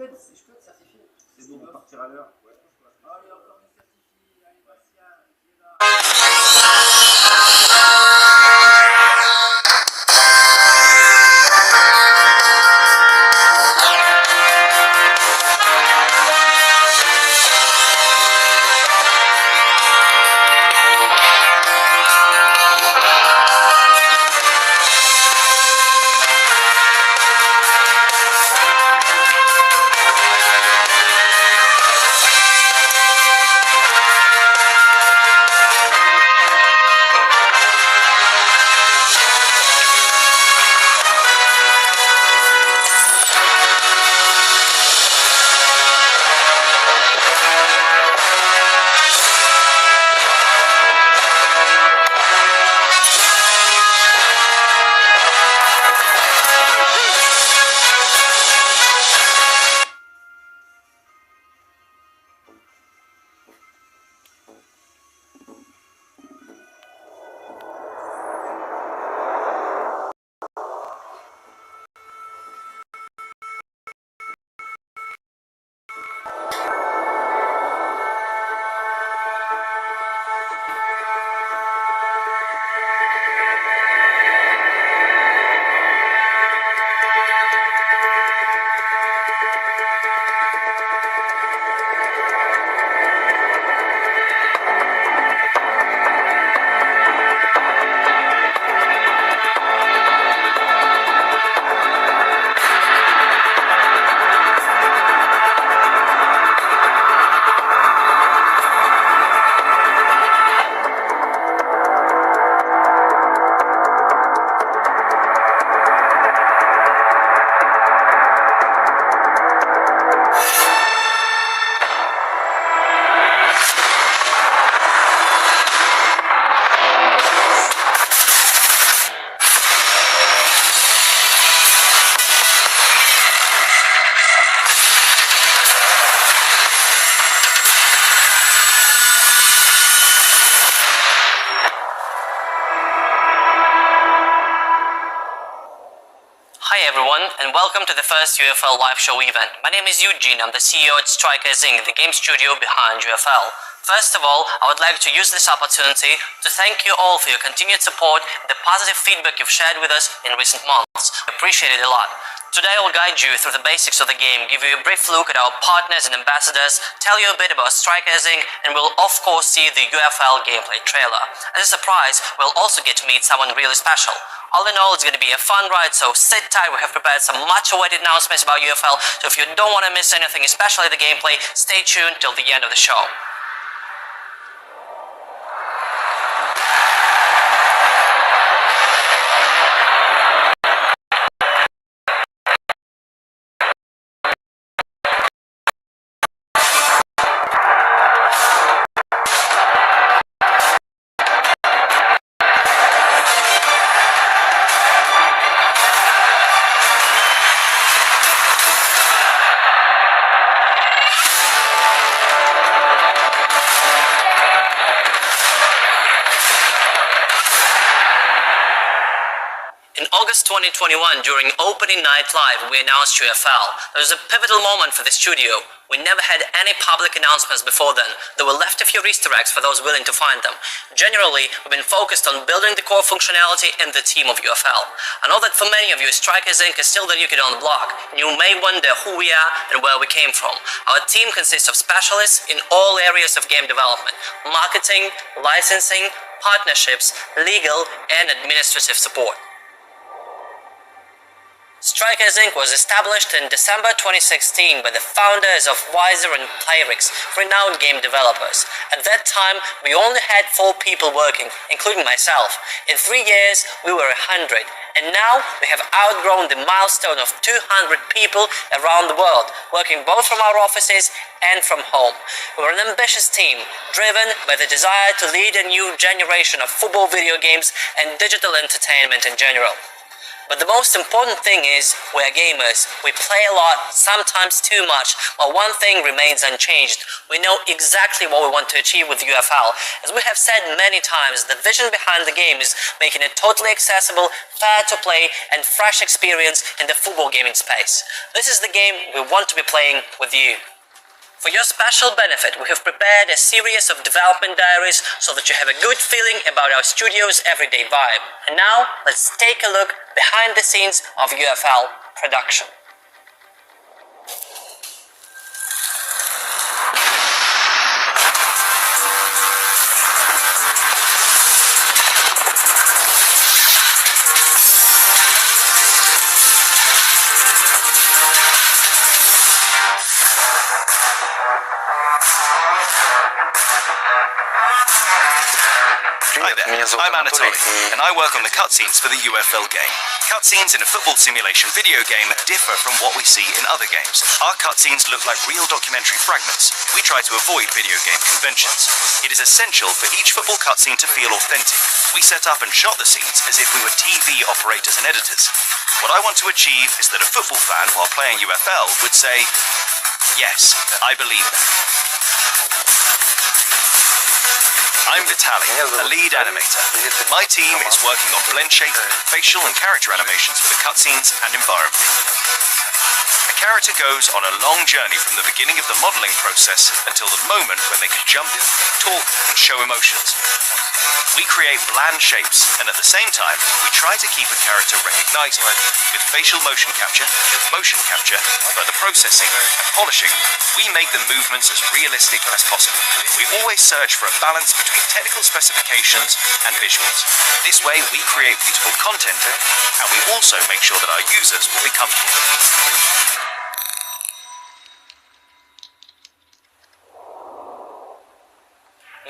peux être certifié. C'est bon, on va partir à l'heure. Ouais, allez, encore une certifiée. Allez, Bastien, qui est là. Hi everyone, and welcome to the first UFL live show event. My name is Eugene, I'm the CEO at Strikers Inc., the game studio behind UFL. First of all, I would like to use this opportunity to thank you all for your continued support and the positive feedback you've shared with us in recent months. We appreciate it a lot. Today I will guide you through the basics of the game, give you a brief look at our partners and ambassadors, tell you a bit about Strikers Inc., and we'll of course see the UFL gameplay trailer. As a surprise, we'll also get to meet someone really special. All in all, it's going to be a fun ride, so sit tight. We have prepared some much-awaited announcements about UFL, so if you don't want to miss anything, especially the gameplay, stay tuned till the end of the show. In August 2021, during Opening Night Live, we announced UFL. It was a pivotal moment for the studio. We never had any public announcements before then. There were left a few Easter eggs for those willing to find them. Generally, we've been focused on building the core functionality and the team of UFL. I know that for many of you, Strikers Inc. is still the new kid on the block, and you may wonder who we are and where we came from. Our team consists of specialists in all areas of game development: marketing, licensing, partnerships, legal, and administrative support. Strikers Inc. was established in December 2016 by the founders of Wiser and Playrix, renowned game developers. At that time, we only had 4 people working, including myself. In 3 years, we were 100, and now we have outgrown the milestone of 200 people around the world, working both from our offices and from home. We're an ambitious team, driven by the desire to lead a new generation of football video games and digital entertainment in general. But the most important thing is we're gamers. We play a lot, sometimes too much, but one thing remains unchanged. We know exactly what we want to achieve with UFL. As we have said many times, the vision behind the game is making it totally accessible, fair to play, and fresh experience in the football gaming space. This is the game we want to be playing with you. For your special benefit, we have prepared a series of development diaries so that you have a good feeling about our studio's everyday vibe. And now, let's take a look behind the scenes of UFL production. Hi there, I'm Anatoly, and I work on the cutscenes for the UFL game. Cutscenes in a football simulation video game differ from what we see in other games. Our cutscenes look like real documentary fragments. We try to avoid video game conventions. It is essential for each football cutscene to feel authentic. We set up and shot the scenes as if we were TV operators and editors. What I want to achieve is that a football fan, while playing UFL, would say, "Yes, I believe that." I'm Vitaly, a lead animator. My team is working on blend shape, facial and character animations for the cutscenes and environment. A character goes on a long journey from the beginning of the modeling process until the moment when they can jump, talk and show emotions. We create bland shapes, and at the same time, we try to keep a character recognizable. With facial motion capture, further processing, and polishing, we make the movements as realistic as possible. We always search for a balance between technical specifications and visuals. This way, we create beautiful content, and we also make sure that our users will be comfortable.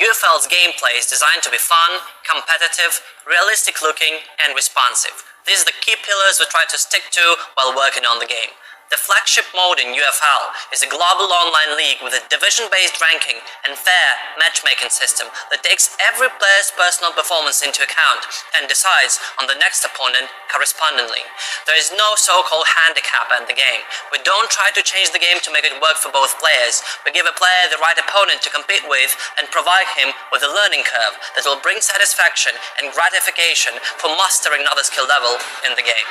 UFL's gameplay is designed to be fun, competitive, realistic looking, and responsive. These are the key pillars we try to stick to while working on the game. The flagship mode in UFL is a global online league with a division-based ranking and fair matchmaking system that takes every player's personal performance into account and decides on the next opponent correspondingly. There is no so-called handicap in the game. We don't try to change the game to make it work for both players. We give a player the right opponent to compete with and provide him with a learning curve that will bring satisfaction and gratification for mastering another skill level in the game.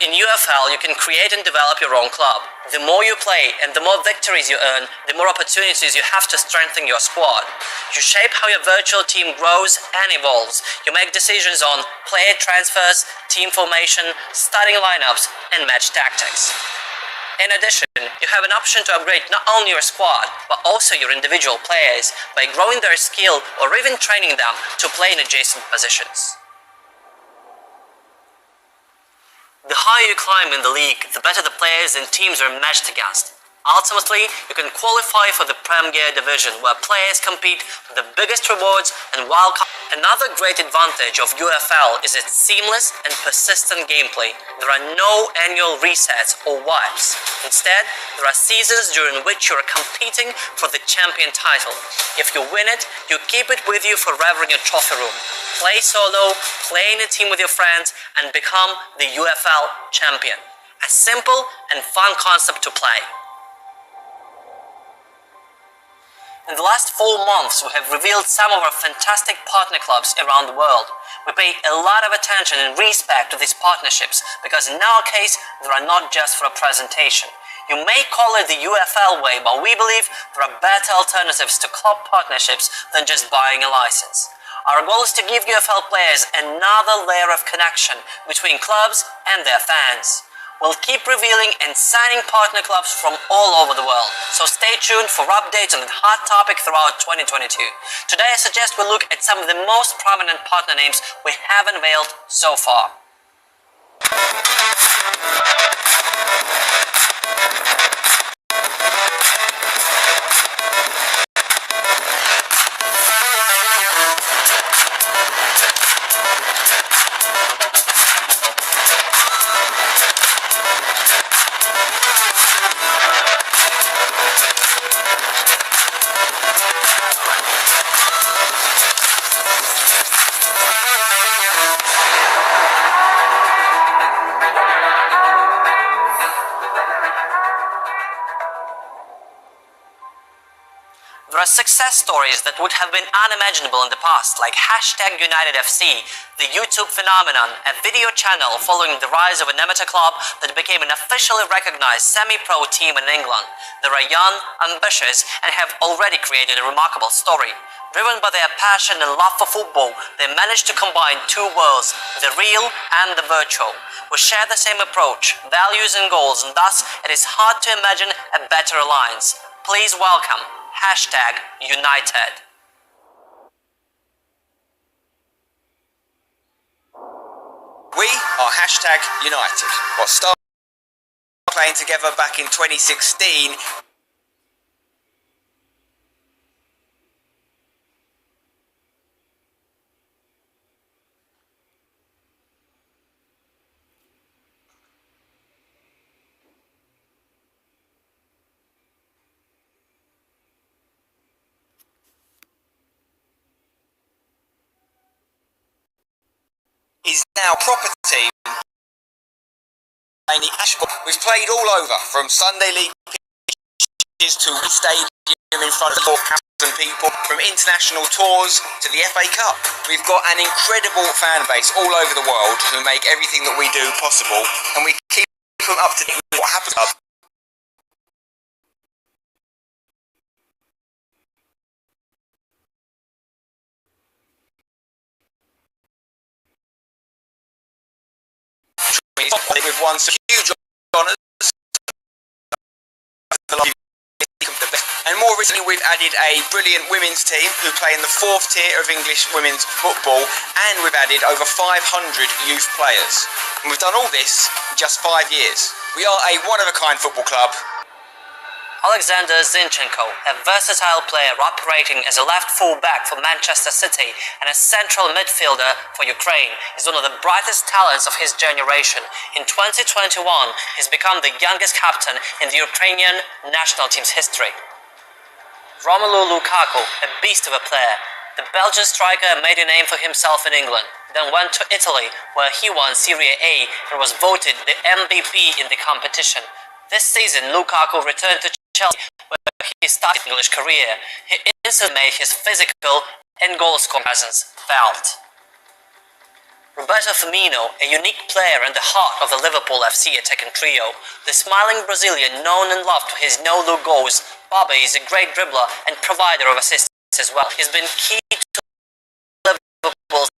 In UFL, you can create and develop your own club. The more you play and the more victories you earn, the more opportunities you have to strengthen your squad. You shape how your virtual team grows and evolves. You make decisions on player transfers, team formation, starting lineups, and match tactics. In addition, you have an option to upgrade not only your squad, but also your individual players by growing their skill or even training them to play in adjacent positions. The higher you climb in the league, the better the players and teams are matched against. Ultimately, you can qualify for the Premier Division, where players compete for the biggest rewards and wildcards. Another great advantage of UFL is its seamless and persistent gameplay. There are no annual resets or wipes. Instead, there are seasons during which you are competing for the champion title. If you win it, you keep it with you forever in your trophy room. Play solo, play in a team with your friends, and become the UFL champion. A simple and fun concept to play. In the last 4 months, we have revealed some of our fantastic partner clubs around the world. We pay a lot of attention and respect to these partnerships because in our case, they are not just for a presentation. You may call it the UFL way, but we believe there are better alternatives to club partnerships than just buying a license. Our goal is to give UFL players another layer of connection between clubs and their fans. We'll keep revealing and signing partner clubs from all over the world, so stay tuned for updates on the hot topic throughout 2022. Today I suggest we look at some of the most prominent partner names we have unveiled so far. are success stories that would have been unimaginable in the past, like #UnitedFC, the YouTube phenomenon, a video channel following the rise of an amateur club that became an officially recognized semi-pro team in England. They are young, ambitious, and have already created a remarkable story. Driven by their passion and love for football, they managed to combine two worlds, the real and the virtual. We share the same approach, values and goals, and thus it is hard to imagine a better alliance. Please welcome #United. We are #United. What started playing together back in 2016 is now proper team. We've played all over, from Sunday League pitches to stadium in front of 4,000 people, from international tours to the FA Cup. We've got an incredible fan base all over the world who make everything that we do possible, and we keep them up to date with what happens. We've won some huge honours, and more recently we've added a brilliant women's team who play in the 4th tier of English women's football, and we've added over 500 youth players. And we've done all this in just 5 years. We are a one-of-a-kind football club. Alexander Zinchenko, a versatile player operating as a left full-back for Manchester City and a central midfielder for Ukraine, is one of the brightest talents of his generation. In 2021, he's become the youngest captain in the Ukrainian national team's history. Romelu Lukaku, a beast of a player. The Belgian striker made a name for himself in England, then went to Italy, where he won Serie A and was voted the MVP in the competition. This season, Lukaku returned to Chelsea, where he started his English career. He instantly made his physical and goal-scoring presence felt. Roberto Firmino, a unique player in the heart of the Liverpool FC attacking trio. The smiling Brazilian, known and loved for his no-look goals, Bobby is a great dribbler and provider of assists as well. He's been key to Liverpool's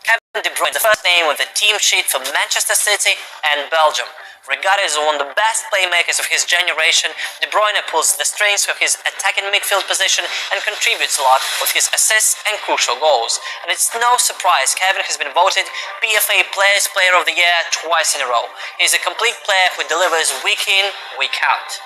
Kevin De Bruyne, the first name on the team sheet for Manchester City and Belgium. Regarded as one of the best playmakers of his generation, De Bruyne pulls the strings for his attacking midfield position and contributes a lot with his assists and crucial goals. And it's no surprise Kevin has been voted PFA Players Player of the Year twice in a row. He's a complete player who delivers week in, week out.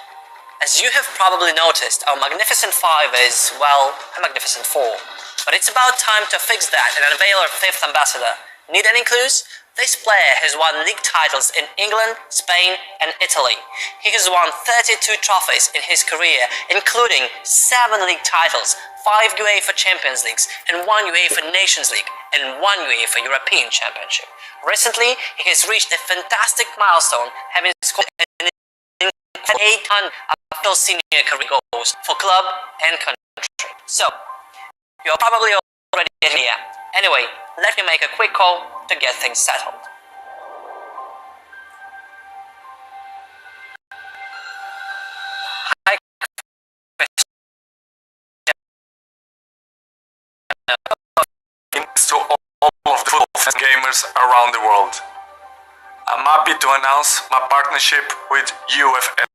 As you have probably noticed, our Magnificent 5 is, well, a Magnificent 4. But it's about time to fix that and unveil our 5th ambassador. Need any clues? This player has won league titles in England, Spain and Italy. He has won 32 trophies in his career, including 7 league titles, 5 UEFA Champions Leagues and 1 UEFA Nations League and 1 UEFA European Championship. Recently, he has reached a fantastic milestone, having scored an 800 after senior career goals for club and country. So, you're probably already here. Anyway, let me make a quick call to get things settled. Hi, Thanks to all of the football gamers around the world. I'm happy to announce my partnership with UFL.